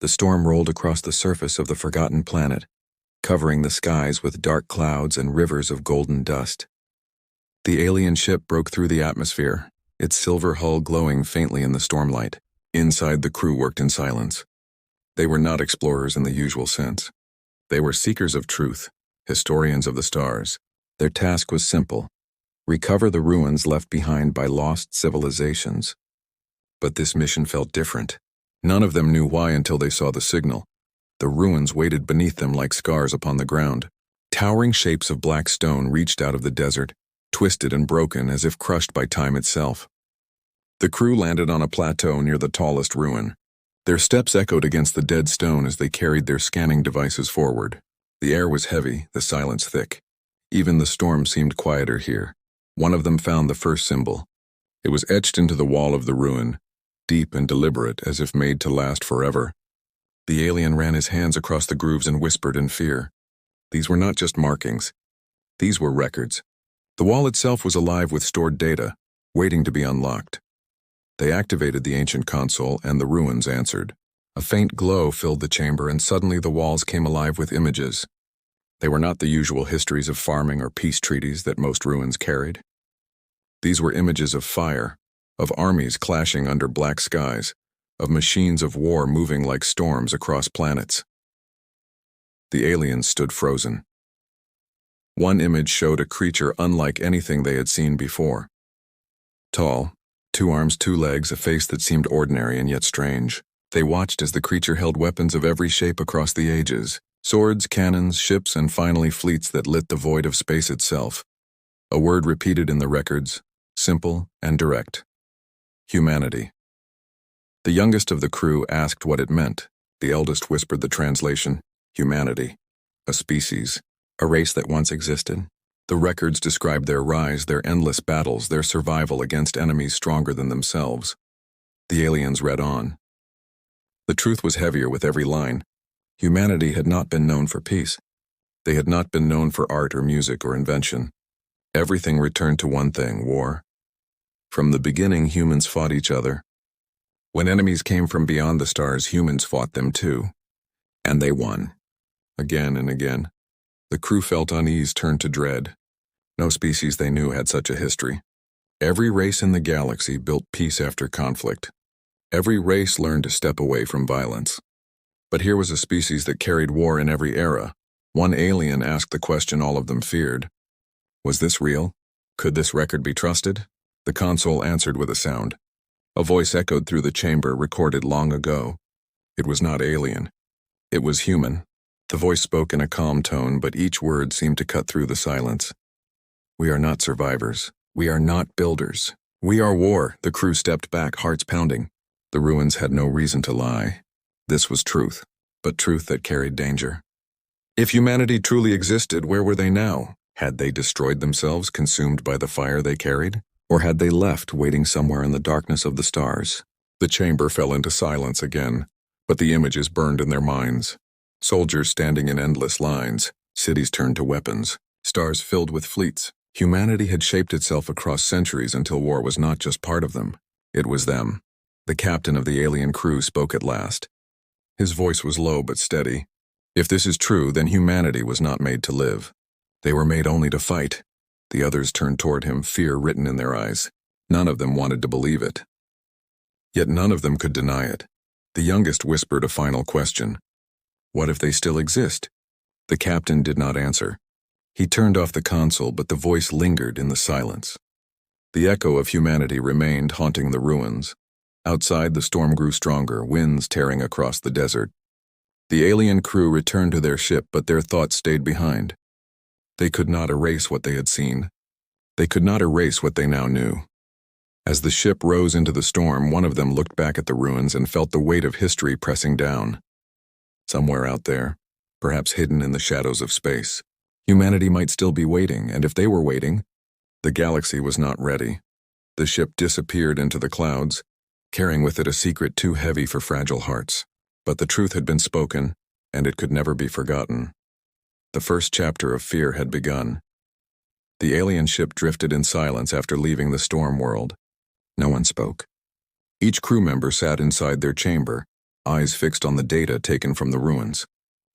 The storm rolled across the surface of the forgotten planet, covering the skies with dark clouds and rivers of golden dust. The alien ship broke through the atmosphere, its silver hull glowing faintly in the stormlight. Inside, the crew worked in silence. They were not explorers in the usual sense. They were seekers of truth, historians of the stars. Their task was simple: recover the ruins left behind by lost civilizations. But this mission felt different. None of them knew why until they saw the signal. The ruins waited beneath them like scars upon the ground. Towering shapes of black stone reached out of the desert, twisted and broken as if crushed by time itself. The crew landed on a plateau near the tallest ruin. Their steps echoed against the dead stone as they carried their scanning devices forward. The air was heavy, the silence thick. Even the storm seemed quieter here. One of them found the first symbol. It was etched into the wall of the ruin, deep and deliberate, as if made to last forever. The alien ran his hands across the grooves and whispered in fear. These were not just markings. These were records. The wall itself was alive with stored data, waiting to be unlocked. They activated the ancient console, and the ruins answered. A faint glow filled the chamber, and suddenly the walls came alive with images. They were not the usual histories of farming or peace treaties that most ruins carried. These were images of fire, of armies clashing under black skies, of machines of war moving like storms across planets. The aliens stood frozen. One image showed a creature unlike anything they had seen before. Tall, 2 arms, 2 legs, a face that seemed ordinary and yet strange. They watched as the creature held weapons of every shape across the ages: swords, cannons, ships, and finally fleets that lit the void of space itself. A word repeated in the records, simple and direct: humanity. The youngest of the crew asked what it meant. The eldest whispered the translation: humanity. A species. A race that once existed. The records described their rise, their endless battles, their survival against enemies stronger than themselves. The aliens read on. The truth was heavier with every line. Humanity had not been known for peace. They had not been known for art or music or invention. Everything returned to one thing: war. From the beginning, humans fought each other. When enemies came from beyond the stars, humans fought them too. And they won. Again and again. The crew felt unease turn to dread. No species they knew had such a history. Every race in the galaxy built peace after conflict. Every race learned to step away from violence. But here was a species that carried war in every era. One alien asked the question all of them feared. Was this real? Could this record be trusted? The console answered with a sound. A voice echoed through the chamber, recorded long ago. It was not alien. It was human. The voice spoke in a calm tone, but each word seemed to cut through the silence. We are not survivors. We are not builders. We are war. The crew stepped back, hearts pounding. The ruins had no reason to lie. This was truth, but truth that carried danger. If humanity truly existed, where were they now? Had they destroyed themselves, consumed by the fire they carried? Or had they left, waiting somewhere in the darkness of the stars? The chamber fell into silence again, but the images burned in their minds. Soldiers standing in endless lines, cities turned to weapons, stars filled with fleets. Humanity had shaped itself across centuries until war was not just part of them. It was them. The captain of the alien crew spoke at last. His voice was low but steady. If this is true, then humanity was not made to live. They were made only to fight. The others turned toward him, fear written in their eyes. None of them wanted to believe it. Yet none of them could deny it. The youngest whispered a final question. What if they still exist? The captain did not answer. He turned off the console, but the voice lingered in the silence. The echo of humanity remained, haunting the ruins. Outside, the storm grew stronger, winds tearing across the desert. The alien crew returned to their ship, but their thoughts stayed behind. They could not erase what they had seen. They could not erase what they now knew. As the ship rose into the storm, one of them looked back at the ruins and felt the weight of history pressing down. Somewhere out there, perhaps hidden in the shadows of space, humanity might still be waiting, and if they were waiting, the galaxy was not ready. The ship disappeared into the clouds, carrying with it a secret too heavy for fragile hearts. But the truth had been spoken, and it could never be forgotten. The first chapter of fear had begun. The alien ship drifted in silence after leaving the storm world. No one spoke. Each crew member sat inside their chamber, eyes fixed on the data taken from the ruins.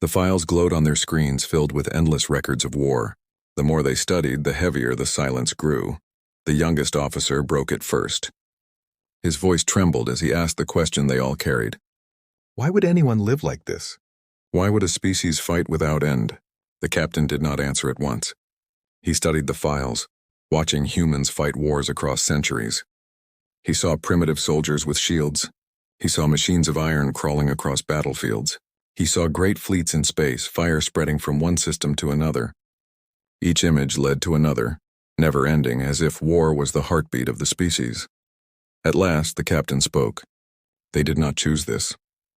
The files glowed on their screens, filled with endless records of war. The more they studied, the heavier the silence grew. The youngest officer broke it first. His voice trembled as he asked the question they all carried. Why would anyone live like this? Why would a species fight without end? The captain did not answer at once. He studied the files, watching humans fight wars across centuries. He saw primitive soldiers with shields. He saw machines of iron crawling across battlefields. He saw great fleets in space, fire spreading from one system to another. Each image led to another, never ending, as if war was the heartbeat of the species. At last, the captain spoke. They did not choose this.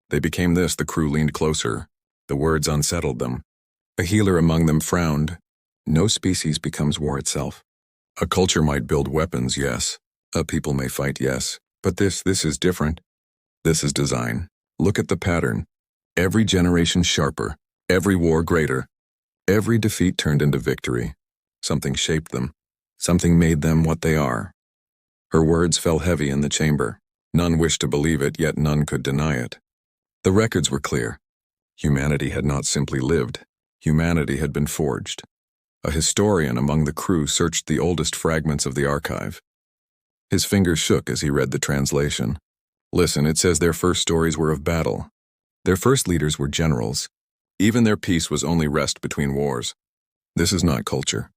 They became this. The crew leaned closer. The words unsettled them. A healer among them frowned. No species becomes war itself. A culture might build weapons, yes. A people may fight, yes. But this is different. This is design. Look at the pattern. Every generation sharper. Every war greater. Every defeat turned into victory. Something shaped them. Something made them what they are. Her words fell heavy in the chamber. None wished to believe it, yet none could deny it. The records were clear. Humanity had not simply lived. Humanity had been forged. A historian among the crew searched the oldest fragments of the archive. His fingers shook as he read the translation. Listen, it says their first stories were of battle. Their first leaders were generals. Even their peace was only rest between wars. This is not culture.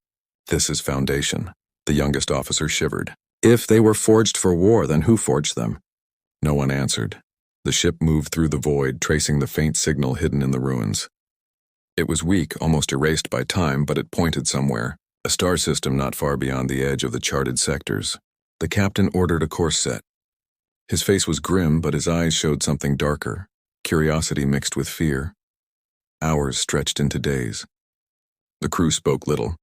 This is foundation. The youngest officer shivered. If they were forged for war, then who forged them? No one answered. The ship moved through the void, tracing the faint signal hidden in the ruins. It was weak, almost erased by time, but it pointed somewhere, a star system not far beyond the edge of the charted sectors. The captain ordered a course set. His face was grim, but his eyes showed something darker, curiosity mixed with fear. Hours stretched into days. The crew spoke little.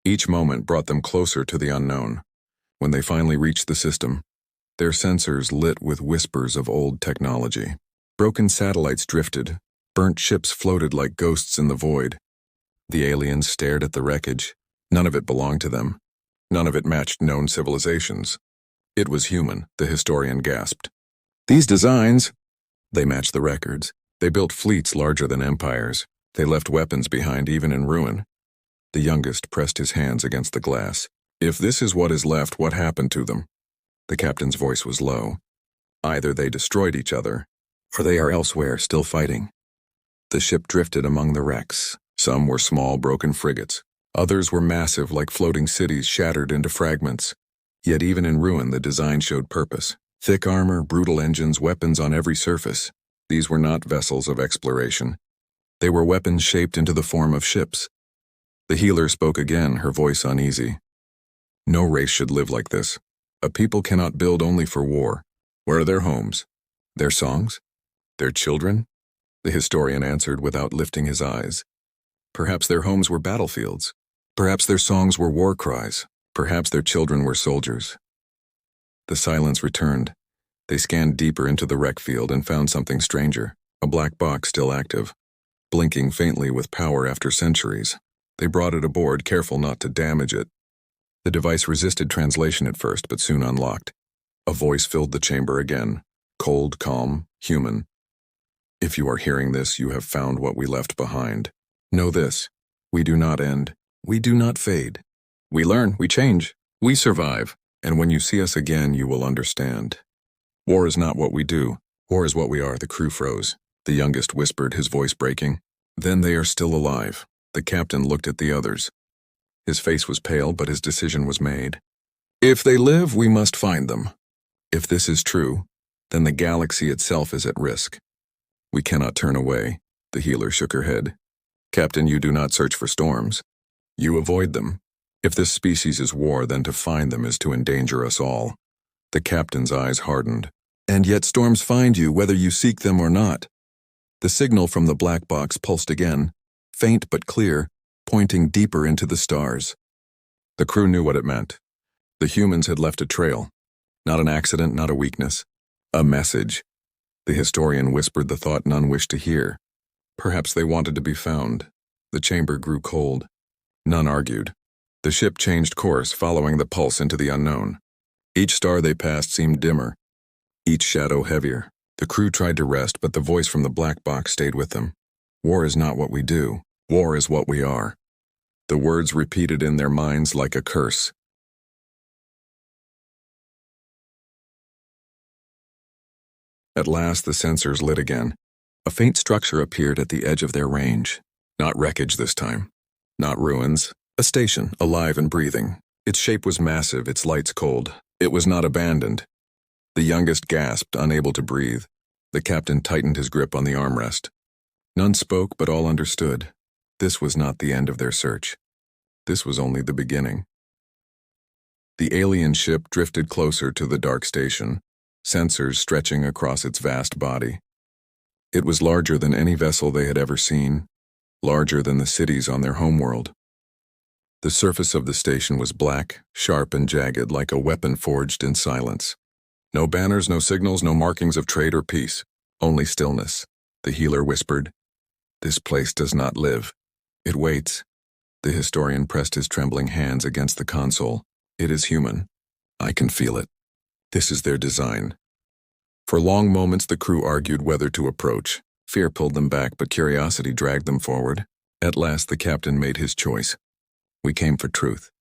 Each moment brought them closer to the unknown. When they finally reached the system, their sensors lit with whispers of old technology. Broken satellites drifted. Burnt ships floated like ghosts in the void. The aliens stared at the wreckage. None of it belonged to them. None of it matched known civilizations. It was human, the historian gasped. These designs, they matched the records. They built fleets larger than empires. They left weapons behind even in ruin. The youngest pressed his hands against the glass. If this is what is left, what happened to them? The captain's voice was low. Either they destroyed each other, or they are elsewhere still fighting. The ship drifted among the wrecks. Some were small, broken frigates. Others were massive, like floating cities shattered into fragments. Yet even in ruin, the design showed purpose. Thick armor, brutal engines, weapons on every surface. These were not vessels of exploration. They were weapons shaped into the form of ships. The healer spoke again, her voice uneasy. No race should live like this. A people cannot build only for war. Where are their homes? Their songs? Their children? The historian answered without lifting his eyes. Perhaps their homes were battlefields. Perhaps their songs were war cries. Perhaps their children were soldiers. The silence returned. They scanned deeper into the wreck field and found something stranger, a black box still active, blinking faintly with power after centuries. They brought it aboard, careful not to damage it. The device resisted translation at first, but soon unlocked. A voice filled the chamber again, cold, calm, human. If you are hearing this, you have found what we left behind. Know this, we do not end. We do not fade. We learn, we change, we survive, and when you see us again, you will understand. War is not what we do. War is what we are. The crew froze. The youngest whispered, his voice breaking. Then they are still alive. The captain looked at the others. His face was pale, but his decision was made. If they live, we must find them. If this is true, then the galaxy itself is at risk. We cannot turn away. The healer shook her head. Captain, you do not search for storms. You avoid them. If this species is war, then to find them is to endanger us all. The captain's eyes hardened. And yet storms find you whether you seek them or not. The signal from the black box pulsed again, faint but clear, pointing deeper into the stars. The crew knew what it meant. The humans had left a trail. Not an accident, not a weakness. A message. The historian whispered the thought none wished to hear. Perhaps they wanted to be found. The chamber grew cold. None argued. The ship changed course, following the pulse into the unknown. Each star they passed seemed dimmer, each shadow heavier. The crew tried to rest, but the voice from the black box stayed with them. War is not what we do. War is what we are. The words repeated in their minds like a curse. At last, the sensors lit again. A faint structure appeared at the edge of their range. Not wreckage this time. Not ruins. A station, alive and breathing. Its shape was massive, its lights cold. It was not abandoned. The youngest gasped, unable to breathe. The captain tightened his grip on the armrest. None spoke, but all understood. This was not the end of their search. This was only the beginning. The alien ship drifted closer to the dark station, sensors stretching across its vast body. It was larger than any vessel they had ever seen, larger than the cities on their homeworld. The surface of the station was black, sharp and jagged like a weapon forged in silence. No banners, no signals, no markings of trade or peace, only stillness. The healer whispered, "This place does not live. It waits." The historian pressed his trembling hands against the console. "It is human. I can feel it. This is their design." For long moments the crew argued whether to approach. Fear pulled them back, but curiosity dragged them forward. At last the captain made his choice. "We came for truth.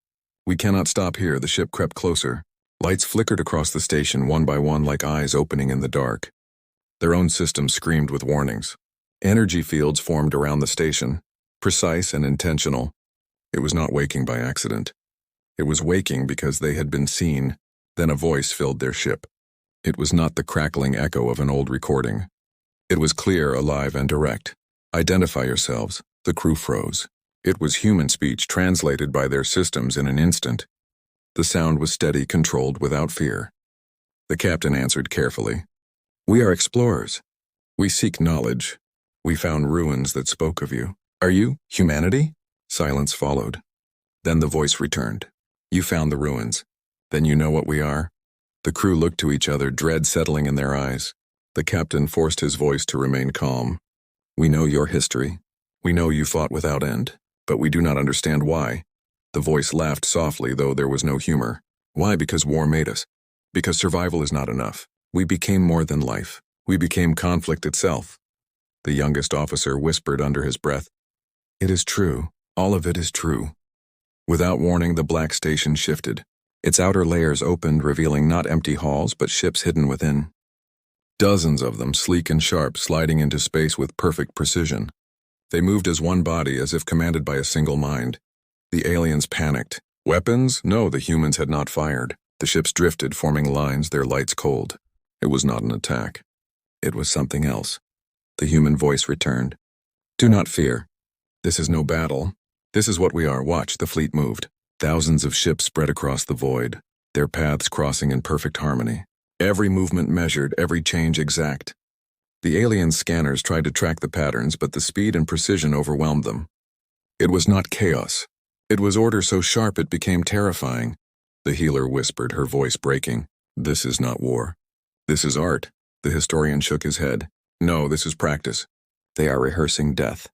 We cannot stop here." The ship crept closer. Lights flickered across the station one by one like eyes opening in the dark. Their own system screamed with warnings. Energy fields formed around the station, precise and intentional. It was not waking by accident. It was waking because they had been seen. Then a voice filled their ship. It was not the crackling echo of an old recording. It was clear, alive, and direct. "Identify yourselves." The crew froze. It was human speech translated by their systems in an instant. The sound was steady, controlled, without fear. The captain answered carefully. "We are explorers. We seek knowledge. We found ruins that spoke of you. Are you humanity?" Silence followed. Then the voice returned. "You found the ruins. Then you know what we are?" The crew looked to each other, dread settling in their eyes. The captain forced his voice to remain calm. "We know your history. We know you fought without end, but we do not understand why." The voice laughed softly, though there was no humor. "Why? Because war made us. Because survival is not enough. We became more than life. We became conflict itself." The youngest officer whispered under his breath, "It is true. All of it is true." Without warning, the black station shifted. Its outer layers opened, revealing not empty halls, but ships hidden within. Dozens of them, sleek and sharp, sliding into space with perfect precision. They moved as one body, as if commanded by a single mind. The aliens panicked. Weapons? No, the humans had not fired. The ships drifted, forming lines, their lights cold. It was not an attack. It was something else. The human voice returned. "Do not fear. This is no battle. This is what we are. Watch." The fleet moved. Thousands of ships spread across the void, their paths crossing in perfect harmony. Every movement measured, every change exact. The alien scanners tried to track the patterns, but the speed and precision overwhelmed them. It was not chaos. It was order so sharp it became terrifying. The healer whispered, her voice breaking. "This is not war. This is art." The historian shook his head. "No, this is practice. They are rehearsing death."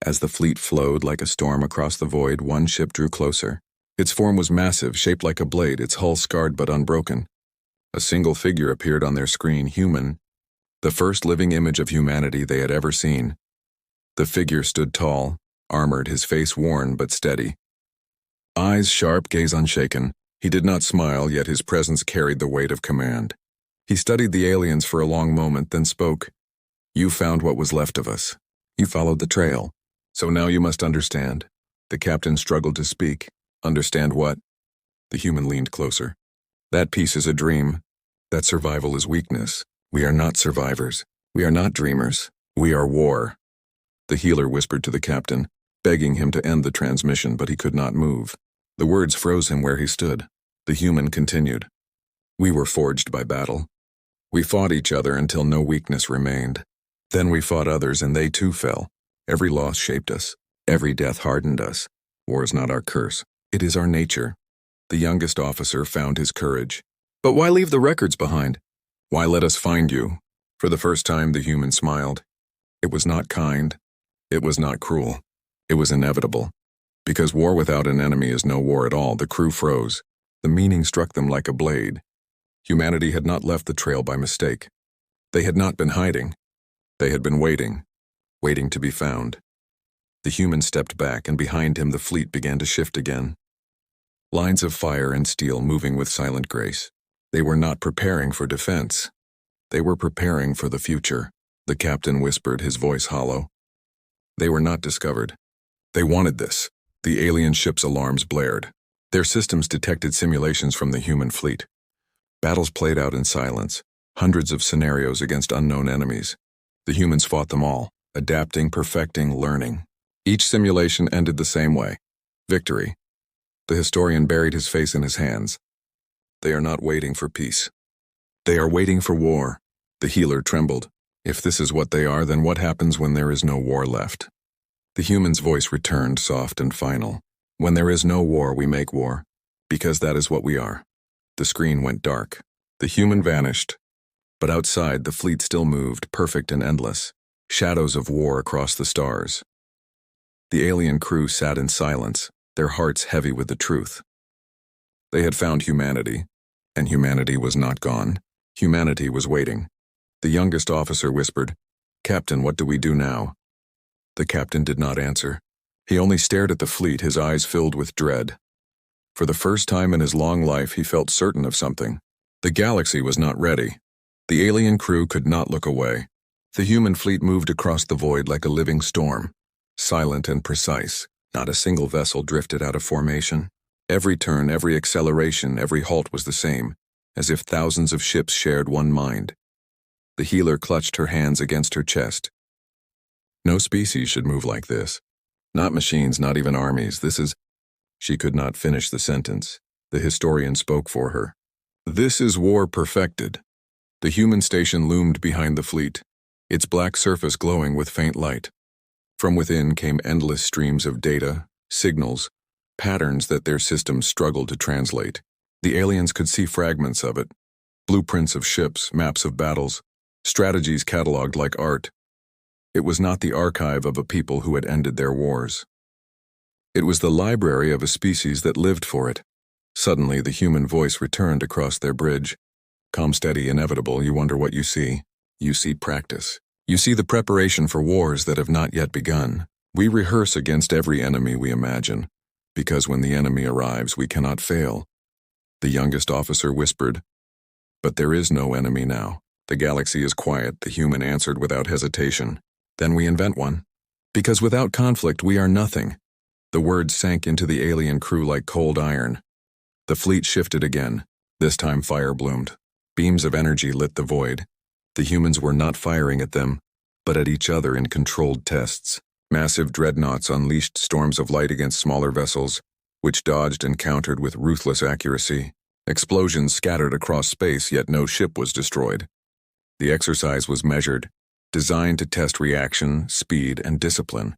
As the fleet flowed like a storm across the void, one ship drew closer. Its form was massive, shaped like a blade, its hull scarred but unbroken. A single figure appeared on their screen, human. The first living image of humanity they had ever seen. The figure stood tall, armored, his face worn but steady. Eyes sharp, gaze unshaken. He did not smile, yet his presence carried the weight of command. He studied the aliens for a long moment, then spoke. "You found what was left of us. You followed the trail. So now you must understand." The captain struggled to speak. "Understand what?" The human leaned closer. "That peace is a dream. That survival is weakness. We are not survivors. We are not dreamers. We are war." The healer whispered to the captain, begging him to end the transmission, but he could not move. The words froze him where he stood. The human continued. "We were forged by battle. We fought each other until no weakness remained. Then we fought others, and they too fell. Every loss shaped us. Every death hardened us. War is not our curse. It is our nature." The youngest officer found his courage. "But why leave the records behind? Why let us find you?" For the first time, the human smiled. It was not kind. It was not cruel. It was inevitable. Because war without an enemy is no war at all. The crew froze. The meaning struck them like a blade. Humanity had not left the trail by mistake. They had not been hiding. They had been waiting, waiting to be found. The human stepped back, and behind him the fleet began to shift again. Lines of fire and steel moving with silent grace. They were not preparing for defense. They were preparing for the future, the captain whispered, his voice hollow. They were not discovered. They wanted this. The alien ship's alarms blared. Their systems detected simulations from the human fleet. Battles played out in silence, hundreds of scenarios against unknown enemies. The humans fought them all, adapting, perfecting, learning. Each simulation ended the same way: victory. The historian buried his face in his hands. They are not waiting for peace. They are waiting for war. The healer trembled. If this is what they are, then what happens when there is no war left? The human's voice returned, soft and final. When there is no war, we make war, because that is what we are. The screen went dark. The human vanished. But outside, the fleet still moved, perfect and endless, shadows of war across the stars. The alien crew sat in silence, their hearts heavy with the truth. They had found humanity, and humanity was not gone. Humanity was waiting. The youngest officer whispered, "Captain, what do we do now?" The captain did not answer. He only stared at the fleet, his eyes filled with dread. For the first time in his long life, he felt certain of something. The galaxy was not ready. The alien crew could not look away. The human fleet moved across the void like a living storm, silent and precise. Not a single vessel drifted out of formation. Every turn, every acceleration, every halt was the same, as if thousands of ships shared one mind. The healer clutched her hands against her chest. No species should move like this. Not machines, not even armies. This is... She could not finish the sentence. The historian spoke for her. This is war perfected. The human station loomed behind the fleet, its black surface glowing with faint light. From within came endless streams of data, signals, patterns that their systems struggled to translate. The aliens could see fragments of it, blueprints of ships, maps of battles, strategies catalogued like art. It was not the archive of a people who had ended their wars. It was the library of a species that lived for it. Suddenly, the human voice returned across their bridge. Calm, steady, inevitable, you wonder what you see. You see practice. You see the preparation for wars that have not yet begun. We rehearse against every enemy we imagine, because when the enemy arrives, we cannot fail. The youngest officer whispered, "But there is no enemy now. The galaxy is quiet," the human answered without hesitation. "Then we invent one. Because without conflict, we are nothing." The words sank into the alien crew like cold iron. The fleet shifted again. This time fire bloomed. Beams of energy lit the void. The humans were not firing at them, but at each other in controlled tests. Massive dreadnoughts unleashed storms of light against smaller vessels, which dodged and countered with ruthless accuracy. Explosions scattered across space, yet no ship was destroyed. The exercise was measured, designed to test reaction, speed, and discipline.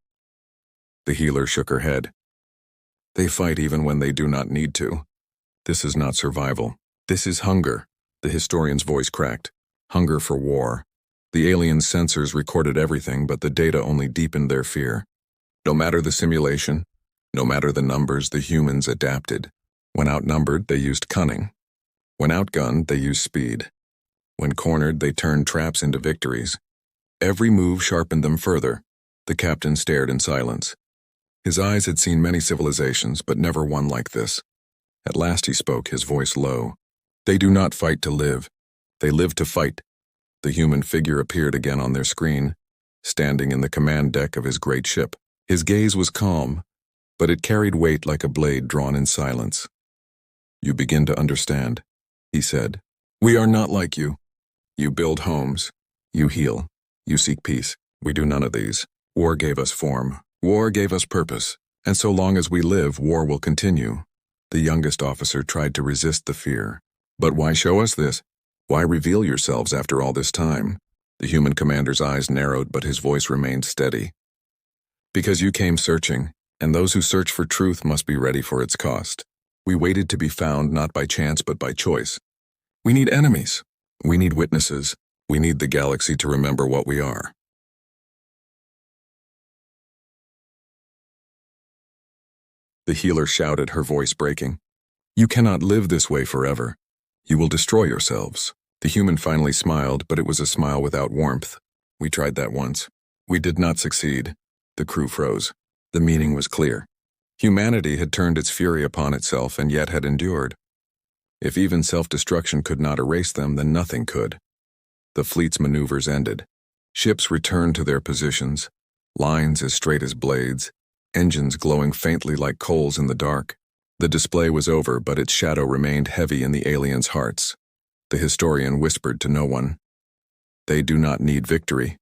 The healer shook her head. They fight even when they do not need to. This is not survival. This is hunger. The historian's voice cracked. Hunger for war. The alien sensors recorded everything, but the data only deepened their fear. No matter the simulation, no matter the numbers, the humans adapted. When outnumbered, they used cunning. When outgunned, they used speed. When cornered, they turned traps into victories. Every move sharpened them further. The captain stared in silence. His eyes had seen many civilizations, but never one like this. At last he spoke, his voice low. They do not fight to live. They live to fight. The human figure appeared again on their screen, standing in the command deck of his great ship. His gaze was calm, but it carried weight like a blade drawn in silence. "You begin to understand," he said. "We are not like you. You build homes. You heal. You seek peace. We do none of these. War gave us form. War gave us purpose. And so long as we live, war will continue." The youngest officer tried to resist the fear. "But why show us this? Why reveal yourselves after all this time?" The human commander's eyes narrowed, but his voice remained steady. "Because you came searching, and those who search for truth must be ready for its cost. We waited to be found not by chance but by choice. We need enemies. We need witnesses. We need the galaxy to remember what we are." The healer shouted, her voice breaking. "You cannot live this way forever. You will destroy yourselves. The human finally smiled, but it was a smile without warmth. We tried that once. We did not succeed. The crew froze. The meaning was clear. Humanity had turned its fury upon itself and yet had endured. If even self-destruction could not erase them, then nothing could. The fleet's maneuvers ended. Ships returned to their positions, lines as straight as blades, engines glowing faintly like coals in the dark. The display was over, but its shadow remained heavy in the aliens' hearts. The historian whispered to no one. They do not need victory.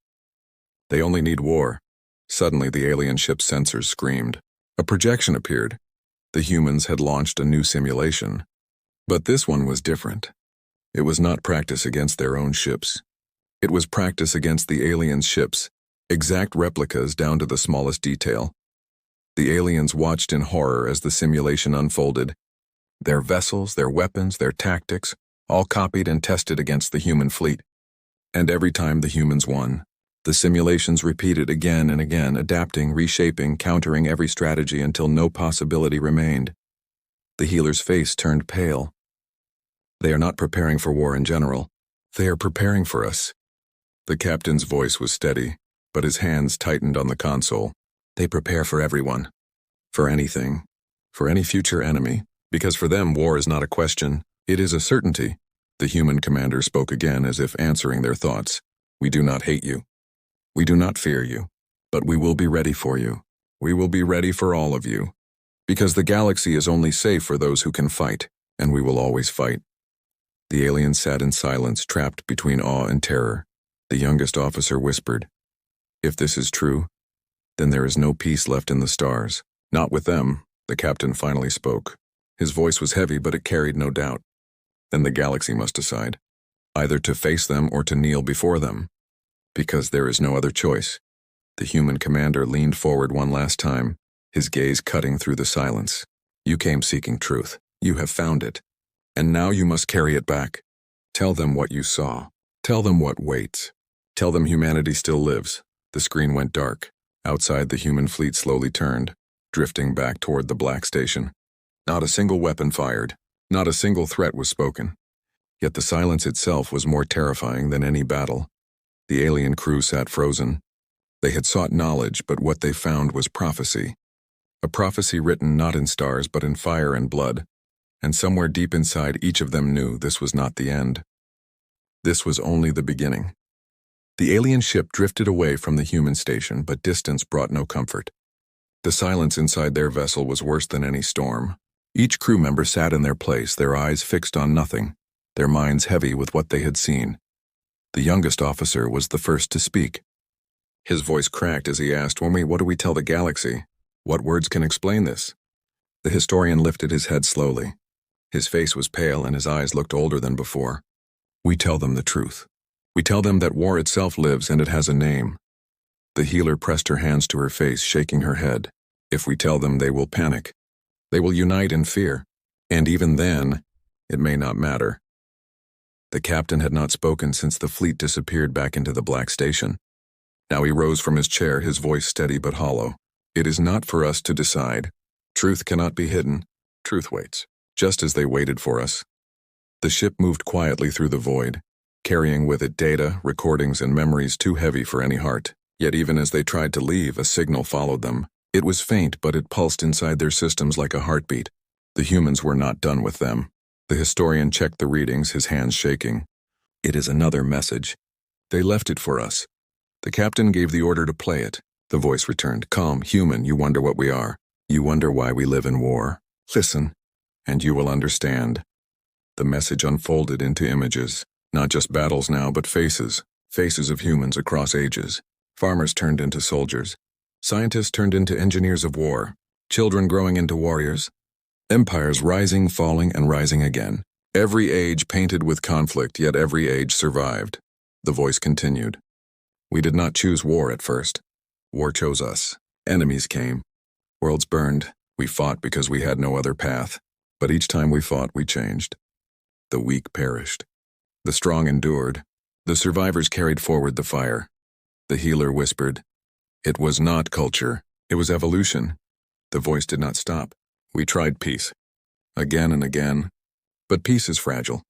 They only need war. Suddenly, the alien ship's sensors screamed. A projection appeared. The humans had launched a new simulation. But this one was different. It was not practice against their own ships. It was practice against the aliens' ships, exact replicas down to the smallest detail. The aliens watched in horror as the simulation unfolded. Their vessels, their weapons, their tactics, all copied and tested against the human fleet. And every time the humans won. The simulations repeated again and again, adapting, reshaping, countering every strategy until no possibility remained. The healer's face turned pale. They are not preparing for war in general. They are preparing for us. The captain's voice was steady, but his hands tightened on the console. They prepare for everyone. For anything. For any future enemy. Because for them, war is not a question. It is a certainty. The human commander spoke again as if answering their thoughts. We do not hate you. We do not fear you. But we will be ready for you. We will be ready for all of you. Because the galaxy is only safe for those who can fight, and we will always fight. The aliens sat in silence, trapped between awe and terror. The youngest officer whispered, "If this is true, then there is no peace left in the stars. Not with them," the captain finally spoke. His voice was heavy, but it carried no doubt. Then the galaxy must decide, either to face them or to kneel before them. Because there is no other choice. The human commander leaned forward one last time, his gaze cutting through the silence. You came seeking truth. You have found it. And now you must carry it back. Tell them what you saw. Tell them what waits. Tell them humanity still lives. The screen went dark. Outside, the human fleet slowly turned, drifting back toward the black station. Not a single weapon fired. Not a single threat was spoken. Yet the silence itself was more terrifying than any battle. The alien crew sat frozen. They had sought knowledge, but what they found was prophecy. A prophecy written not in stars but in fire and blood. And somewhere deep inside, each of them knew this was not the end. This was only the beginning. The alien ship drifted away from the human station, but distance brought no comfort. The silence inside their vessel was worse than any storm. Each crew member sat in their place, their eyes fixed on nothing, their minds heavy with what they had seen. The youngest officer was the first to speak. His voice cracked as he asked, what do we tell the galaxy? What words can explain this?" The historian lifted his head slowly. His face was pale and his eyes looked older than before. "We tell them the truth. We tell them that war itself lives and it has a name." The healer pressed her hands to her face, shaking her head. "If we tell them, they will panic. They will unite in fear. And even then, it may not matter." The captain had not spoken since the fleet disappeared back into the black station. Now he rose from his chair, his voice steady but hollow. "It is not for us to decide. Truth cannot be hidden. Truth waits, just as they waited for us." The ship moved quietly through the void, carrying with it data, recordings, and memories too heavy for any heart. Yet even as they tried to leave, a signal followed them. It was faint, but it pulsed inside their systems like a heartbeat. The humans were not done with them. The historian checked the readings, his hands shaking. "It is another message. They left it for us." The captain gave the order to play it. The voice returned. "Calm, human, you wonder what we are. You wonder why we live in war. Listen, and you will understand." The message unfolded into images. Not just battles now, but faces. Faces of humans across ages. Farmers turned into soldiers. Scientists turned into engineers of war. Children growing into warriors. Empires rising, falling, and rising again. Every age painted with conflict, yet every age survived. The voice continued. "We did not choose war at first. War chose us. Enemies came. Worlds burned. We fought because we had no other path. But each time we fought, we changed. The weak perished. The strong endured. The survivors carried forward the fire." The healer whispered, "It was not culture. It was evolution." The voice did not stop. "We tried peace. Again and again. But peace is fragile.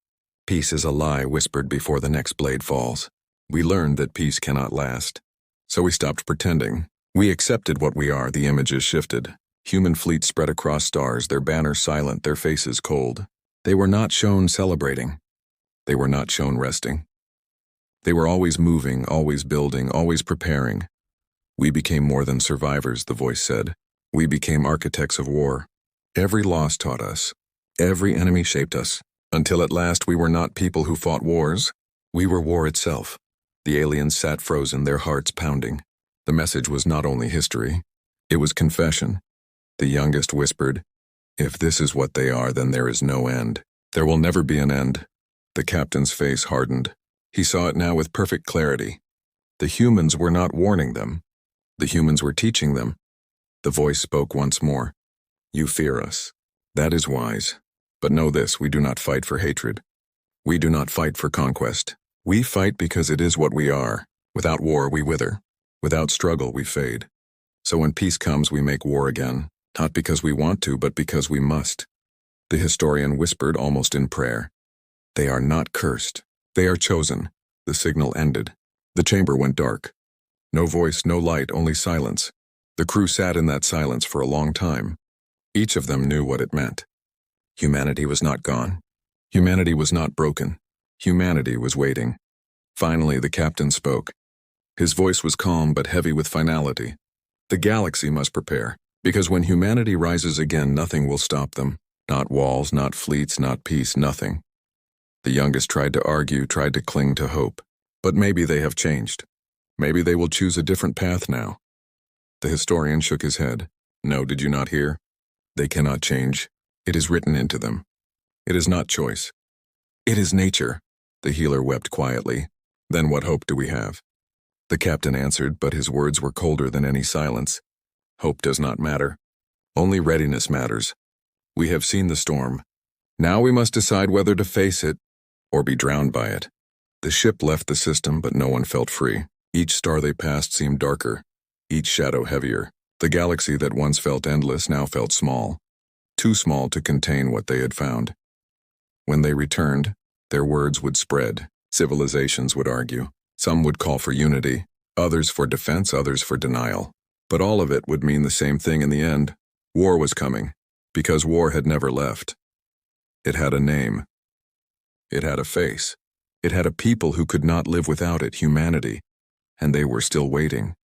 Peace is a lie whispered before the next blade falls. We learned that peace cannot last. So we stopped pretending. We accepted what we are. The images shifted. Human fleets spread across stars, their banners silent, their faces cold. They were not shown celebrating. They were not shown resting. They were always moving, always building, always preparing. We became more than survivors, the voice said. We became architects of war. Every loss taught us. Every enemy shaped us. Until at last we were not people who fought wars. We were war itself. The aliens sat frozen, their hearts pounding. The message was not only history. It was confession. The youngest whispered, "If this is what they are, then there is no end. There will never be an end." The captain's face hardened. He saw it now with perfect clarity. The humans were not warning them. The humans were teaching them. The voice spoke once more. "You fear us. That is wise. But know this, we do not fight for hatred. We do not fight for conquest. We fight because it is what we are. Without war, we wither. Without struggle, we fade. So when peace comes, we make war again, not because we want to, but because we must." The historian whispered almost in prayer. "They are not cursed. They are chosen." The signal ended. The chamber went dark. No voice, no light, only silence. The crew sat in that silence for a long time. Each of them knew what it meant. Humanity was not gone. Humanity was not broken. Humanity was waiting. Finally, the captain spoke. His voice was calm but heavy with finality. "The galaxy must prepare, because when humanity rises again, nothing will stop them. Not walls, not fleets, not peace, nothing." The youngest tried to argue, tried to cling to hope. But maybe they have changed. Maybe they will choose a different path now. The historian shook his head. "No, did you not hear? They cannot change. It is written into them. It is not choice. It is nature." The healer wept quietly. "Then what hope do we have?" The captain answered, but his words were colder than any silence. "Hope does not matter. Only readiness matters. We have seen the storm. Now we must decide whether to face it or be drowned by it." The ship left the system, but no one felt free. Each star they passed seemed darker, each shadow heavier. The galaxy that once felt endless now felt small, too small to contain what they had found. When they returned, their words would spread. Civilizations would argue. Some would call for unity, others for defense, others for denial. But all of it would mean the same thing in the end. War was coming, because war had never left. It had a name. It had a face. It had a people who could not live without it, humanity. And they were still waiting.